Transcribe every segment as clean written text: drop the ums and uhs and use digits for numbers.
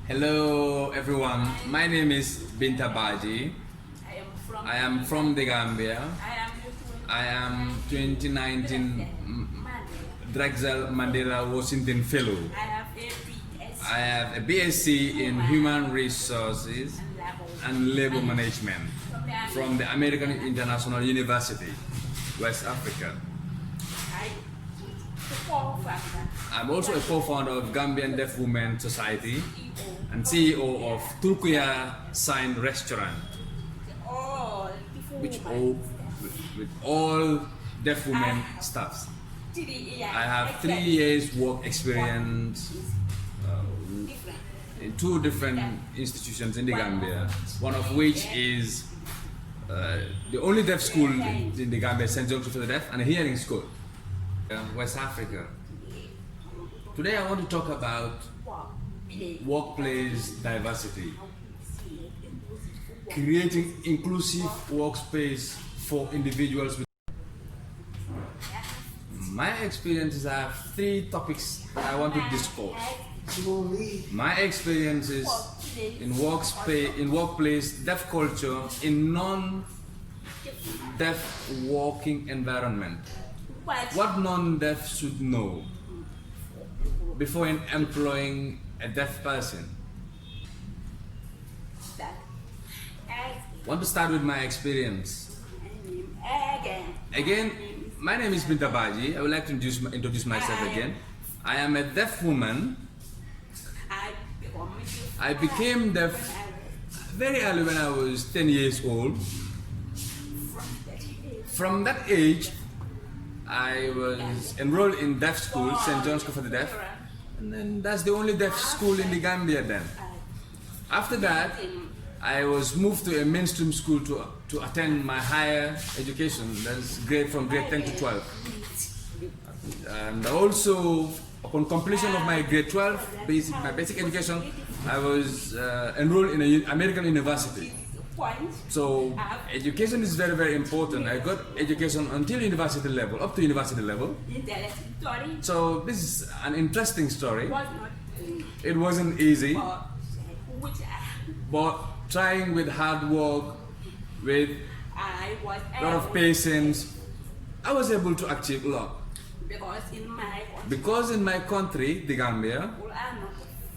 Hello everyone, my name is Binta Baji. I am from the Gambia. I am 2019 Drexel Mandela Washington Fellow. I have a BSc in Human Resources and Labor Management from the American International University, West Africa. I'm also a co-founder of Gambian Deaf Women Society and CEO of Turkuya Sign Restaurant, with all deaf women staffs. I have 3 years work experience in 2 different institutions in the Gambia, one of which is the only deaf school in the Gambia, St. Joseph for the Deaf, and a hearing school, West Africa. Today I want to talk about workplace diversity, creating inclusive workspace for individuals with. My experiences, I have 3 topics I want to discuss. My experiences in workplace deaf culture in non-deaf working environment. What non-deaf should know before employing a deaf person. Want to start with my experience. Again, my name is Binta Baji. I would like to introduce myself again. I am a deaf woman. I became deaf very early when I was 10 years old. From that age, I was enrolled in deaf school, St. John's School for the Deaf, and then that's the only deaf school in the Gambia then. After that, I was moved to a mainstream school to attend my higher education, that's from grade 10 to 12. And also, upon completion of my grade 12, my basic education, I was enrolled in an American university. So education is very, very important. I got education until university level, up to university level. So this is an interesting story. It wasn't easy, but trying with hard work, with a lot of patience, I was able to achieve a lot. Because in my country, the Gambia,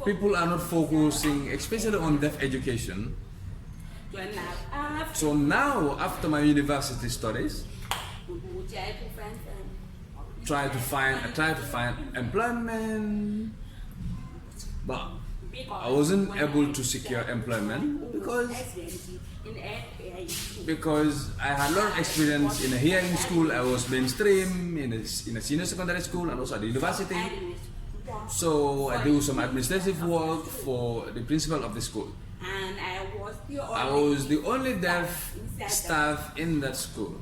people are not focusing especially on deaf education. So now, after my university studies, try to find employment, but I wasn't able to secure employment because I had a lot of experience in a hearing school. I was mainstream in a senior secondary school and also at the university. So I do some administrative work for the principal of the school. And I was the only deaf staff in that school.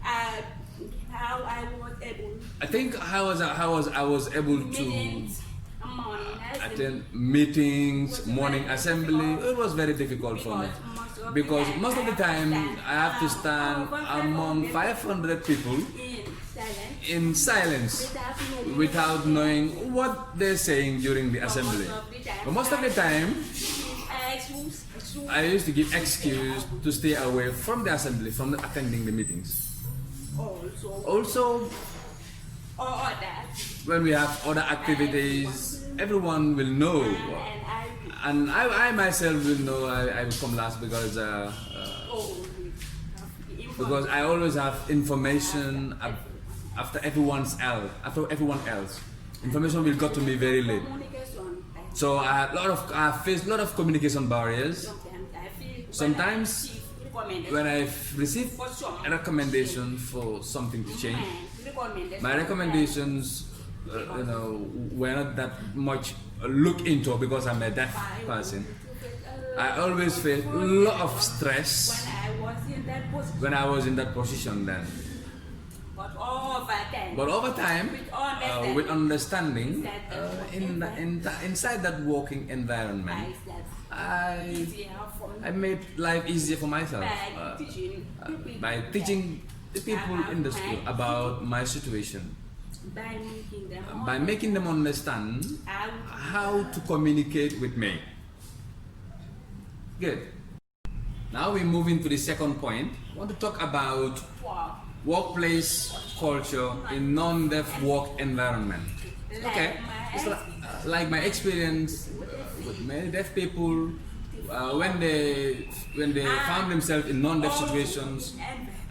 I think I was able to attend meetings, morning assembly. It was very difficult for me because most of the time I have to stand among 500 people in silence without knowing what they're saying during the assembly. But most of the time, I used to give excuse to stay away from the assembly, from attending the meetings. Also, when we have other activities, everyone will know. And I myself will know I will come last because I always have information after everyone else. Information will get to me very late. So I faced a lot of communication barriers. Sometimes when I receive a recommendation for something to change, my recommendations were not that much looked into because I'm a deaf person. I always felt a lot of stress when I was in that position then. But over time, with understanding, inside that working environment, I made life easier for myself by teaching the people in the school about my situation. by making them understand how to communicate with me. Good. Now we move into the second point. I want to talk about workplace culture in non-deaf work environment. Okay, it's like my experience with many deaf people when they found themselves in non-deaf situations,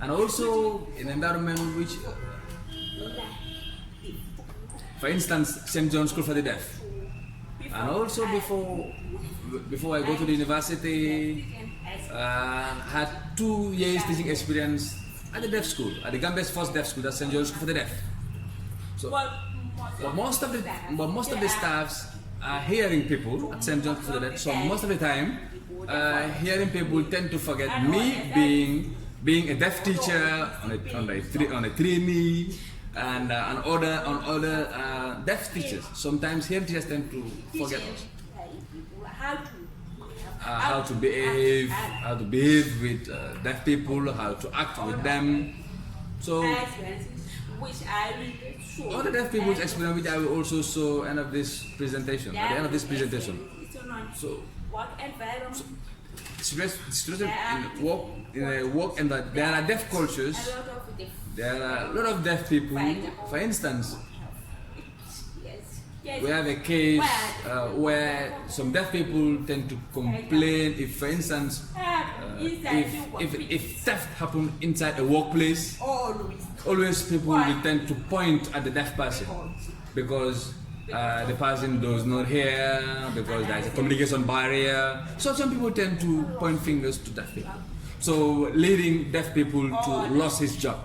and also in an environment which, for instance, St. John's School for the Deaf, and also before I go to the university, had 2 years teaching experience at the deaf school, at the Gambia's first deaf school, that's St. John's School for the Deaf. So, but most of the staffs are hearing people at St. John's School for the Deaf. So most of the time, hearing people tend to forget me being a deaf teacher on a trainee and on other deaf teachers. Sometimes hearing teachers tend to forget us. How to behave with deaf people, how to act with them. So all the deaf people's experience, which I will also show at the end of this presentation. So situation in a work environment, there are deaf cultures. There are a lot of deaf people. For instance, we have a case where some deaf people tend to complain if, for instance, if theft happens inside a workplace, always people will tend to point at the deaf person because the person does not hear, because there is a communication barrier. So some people tend to point fingers to deaf people, so leading deaf people to lose his job.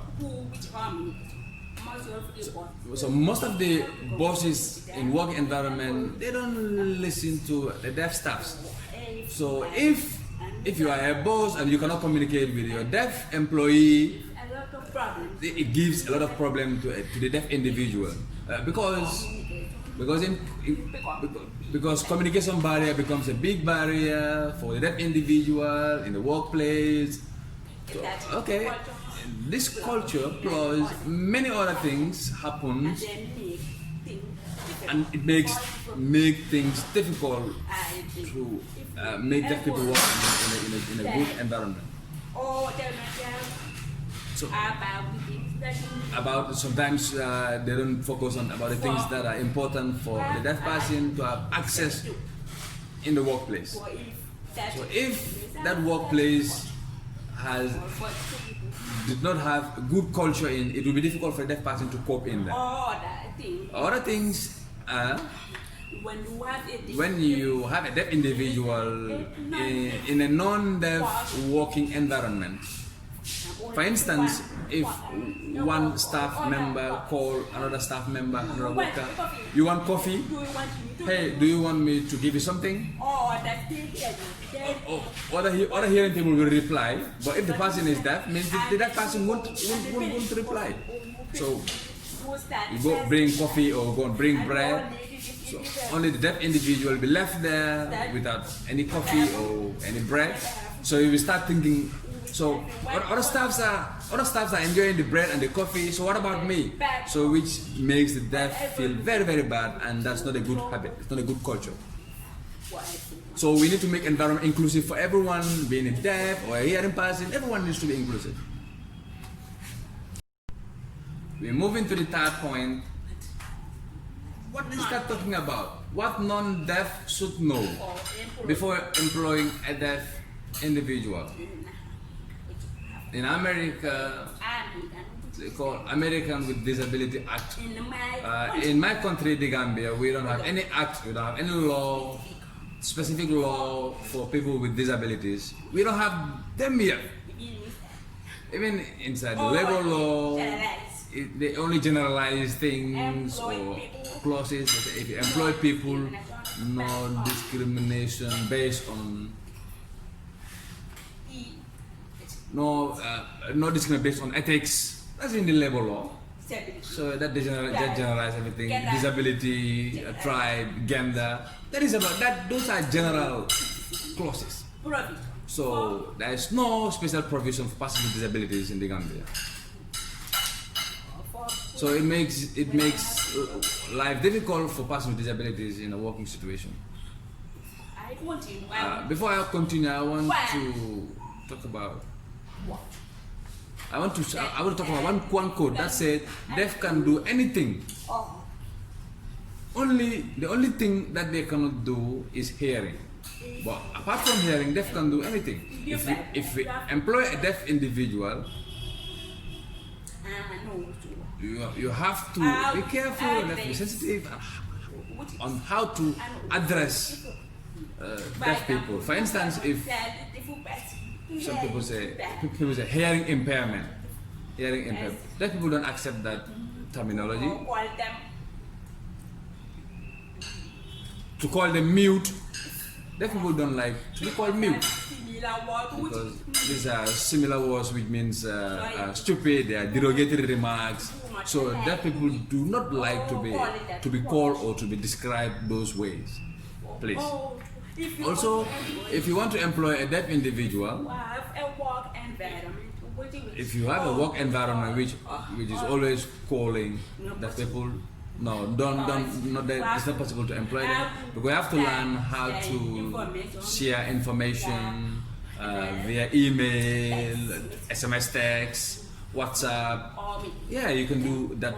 So most of the bosses in work environment, they don't listen to the deaf staffs. So if you are a boss and you cannot communicate with your deaf employee, it gives a lot of problem to the deaf individual because communication barrier becomes a big barrier for the deaf individual in the workplace. So, okay. This culture plus many other things happens, and it make things difficult to make deaf people work in a good environment. So about sometimes they don't focus on about the things that are important for the deaf person to have access in the workplace. So if that workplace did not have good culture in, it will be difficult for a deaf person to cope in that. Other things are when you have a deaf individual in a non-deaf working environment. For instance, if one staff member call another staff member, another worker, you want coffee? Hey, do you want me to give you something? Other hearing people will reply, but if the person is deaf, means the deaf person won't reply. So you go bring coffee or go bring bread. So only the deaf individual will be left there without any coffee or any bread. So you will start thinking, so other staffs are enjoying the bread and the coffee, so what about me? So which makes the deaf feel very, very bad, and that's not a good habit, it's not a good culture. So we need to make environment inclusive for everyone, being a deaf or a hearing person, everyone needs to be inclusive. We move into the third point. What is that talking about? What non-deaf should know before employing a deaf individual? In America, they call American with Disability Act. In my country, the Gambia, we don't have any act, we don't have any law, specific law for people with disabilities. We don't have them here. Even inside the labor law, they only generalize things or clauses. If you employ people, no discrimination based on no discrimination based on ethics. That's in the labor law. So that generalize everything. Disability, tribe, gender. That is about that. Those are general clauses. So there is no special provision for persons with disabilities in the Gambia. So it makes life difficult for persons with disabilities in a working situation. Before I continue, I want to talk about. I want to talk about one quote that said, "Deaf can do anything. The only thing that they cannot do is hearing. But apart from hearing, deaf can do anything. If we employ a deaf individual, you have to be careful and have to be sensitive on how to address deaf people. For instance, if some people say hearing impairment, deaf people don't accept that terminology. To call them mute, deaf people don't like to be called mute because these are similar words, which means stupid. They are derogatory remarks. So deaf people do not like to be called or to be described those ways. Please. Also, if you want to employ a deaf individual, if you have a work environment which is always calling deaf people, no, it's not possible to employ them. But we have to learn how to share information via email, SMS text, WhatsApp. Yeah, you can do that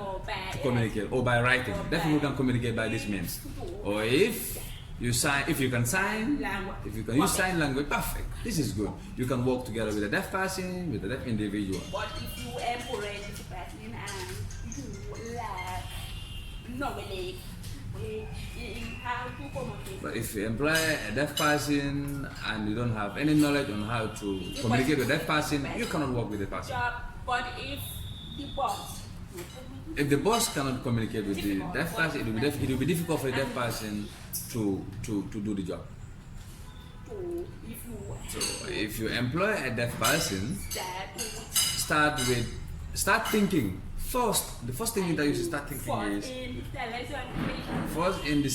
to communicate, or by writing. Definitely can communicate by this means. Or if you can use sign language, perfect. This is good. You can work together with a deaf person, with a deaf individual. But if you employ this person and you lack knowledge in how to communicate. But if you employ a deaf person and you don't have any knowledge on how to communicate with a deaf person, you cannot work with the person. But if the boss cannot communicate with the deaf person, it will be difficult for the deaf person to do the job. So if you employ a deaf person, start thinking. The first thing that you should start thinking is first in the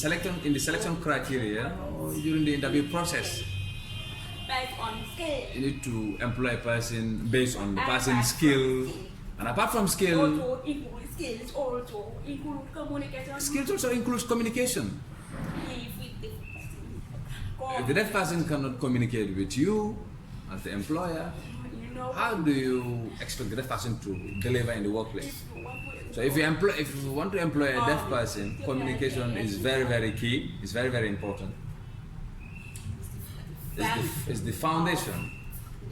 selection criteria or during the interview process. You need to employ a person based on the person's skill, and apart from skill, skills also includes communication. If the deaf person cannot communicate with you as the employer, how do you expect the deaf person to deliver in the workplace? So if you want to employ a deaf person, communication is very, very key. It's very, very important. It's the foundation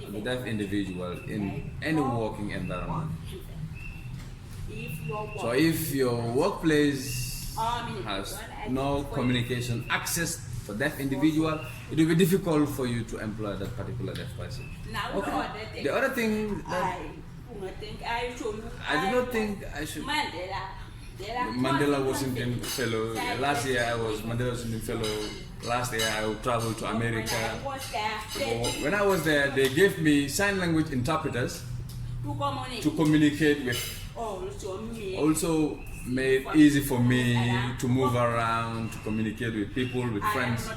of the deaf individual in any working environment. So if your workplace has no communication access for deaf individual, it will be difficult for you to employ that particular deaf person. Okay. The other thing that I do not think I should. Mandela Washington Fellow. Last year I was Mandela Washington Fellow. Last year I traveled to America. When I was there, they gave me sign language interpreters to communicate with. Also made it easy for me to move around, to communicate with people, with friends.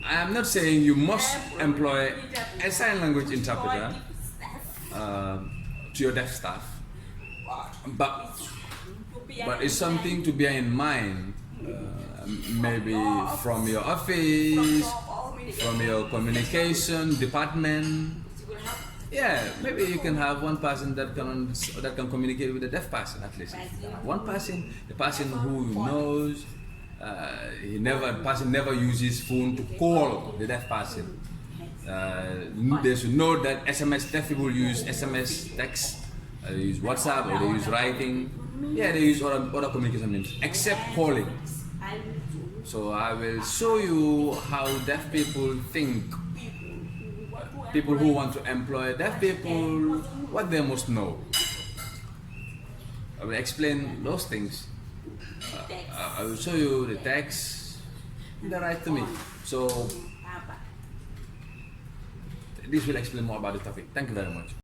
I am not saying you must employ a sign language interpreter to your deaf staff, but it's something to bear in mind. Maybe from your office, from your communication department. Yeah, maybe you can have one person that can communicate with a deaf person at least. One person, the person who knows, person never uses phone to call the deaf person. They should know that deaf people use SMS text, they use WhatsApp, or they use writing. Yeah, they use other communication means except calling. So I will show you how deaf people think. People who want to employ deaf people, what they must know. I will explain those things. I will show you the text, the right to me. So this will explain more about the topic. Thank you very much.